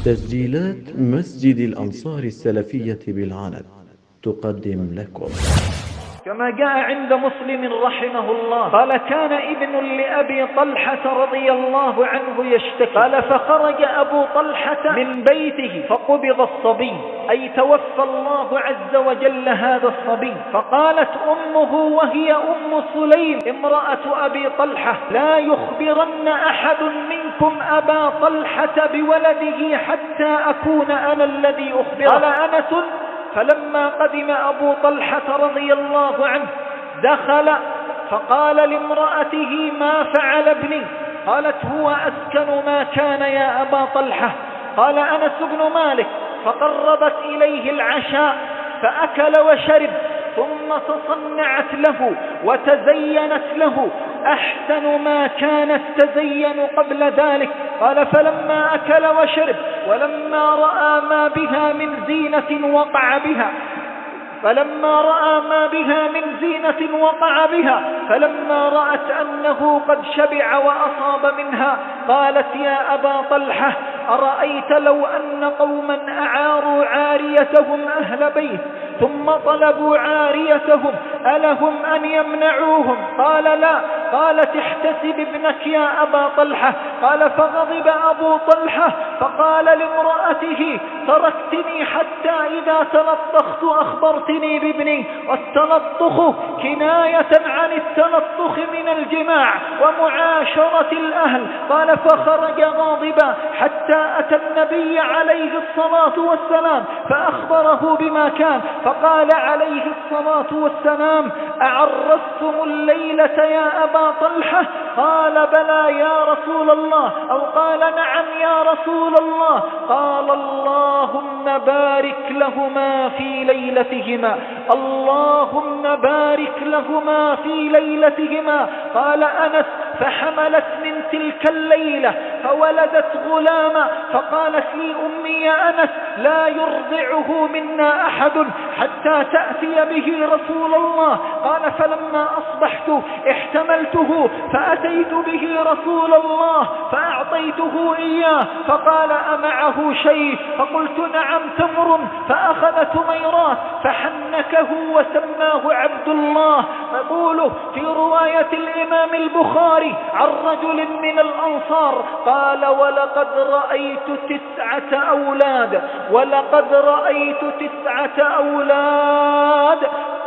تسجيلات مسجد الأنصار السلفية بالعنب تقدم لكم كما جاء عند مسلم رحمه الله قال: كان ابن لأبي طلحة رضي الله عنه يشتكي، قال: فخرج أبو طلحة من بيته فقبض الصبي، أي توفى الله عز وجل هذا الصبي. فقالت أمه وهي أم سليم امرأة أبي طلحة: لا يخبرن أحد منكم أبا طلحة بولده حتى أكون أنا الذي أخبره. قال أنس: فلما قدم أبو طلحة رضي الله عنه دخل فقال لامرأته: ما فعل ابني؟ قالت: هو أسكن ما كان يا أبا طلحة. قال أنس بن مالك: فقربت إليه العشاء فأكل وشرب، ثم تصنعت له وتزينت له أحسن ما كانت تزين قبل ذلك. قال: فلما أكل وشرب ولما رأى ما بها من زينة وقع بها فلما رأت أنه قد شبع وأصاب منها قالت: يا أبا طلحة، أرأيت لو أن قوما أعاروا عاريتهم أهل بيت ثم طلبوا عاريتهم ألهم أن يمنعوهم؟ قال: لا. قالت: احتسب ابنك يا أبا طلحة. قال: فغضب أبو طلحة فقال لامرأته: تركتني حتى إذا تلطخت أخبرتني بابني، والتلطخ كناية عن التلطخ من الجماع ومعاشرة الأهل. قال: فخرج غاضبا حتى أتى النبي عليه الصلاة والسلام فأخبره بما كان، فقال عليه الصلاة والسلام: أعرستم الليلة يا أبا طلحة؟ قال: بلى يا رسول الله، أو قال: نعم يا رسول الله. قال: اللهم بارك لهما في ليلتهما، اللهم بارك لهما في ليلتهما. قال أنس: فحملت من تلك الليلة فولدت غلاما، فقالت لي أمي: يا أنس، لا يرضعه منا أحد حتى تأتي به رسول الله. قال: فلما أصبحت احتملته فأتيت به رسول الله فأعطيته إياه، فقال: أمعه شيء؟ فقلت: نعم، تمر. فأخذ تميرات فحنكه وسماه عبد الله. يقول في رواية الإمام البخاري عن رجل من الأنصار قال: ولقد رأيت 9 أولاد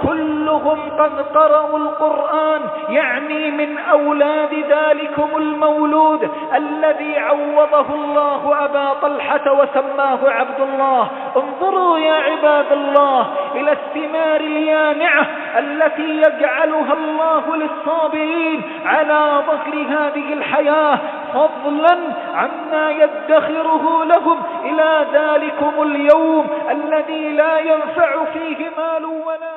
كلهم قد قرأوا القرآن، يعني من أولاد ذلكم المولود الذي عوضه الله أبا طلحة وسماه عبد الله. انظروا يا عباد الله إلى الثمار اليانعة التي يجعلها الله للصابرين على ظهر هذه الحياة، فضلا عما يدخره لهم إلى ذلكم اليوم الذي لا ينفع فيه مال ولا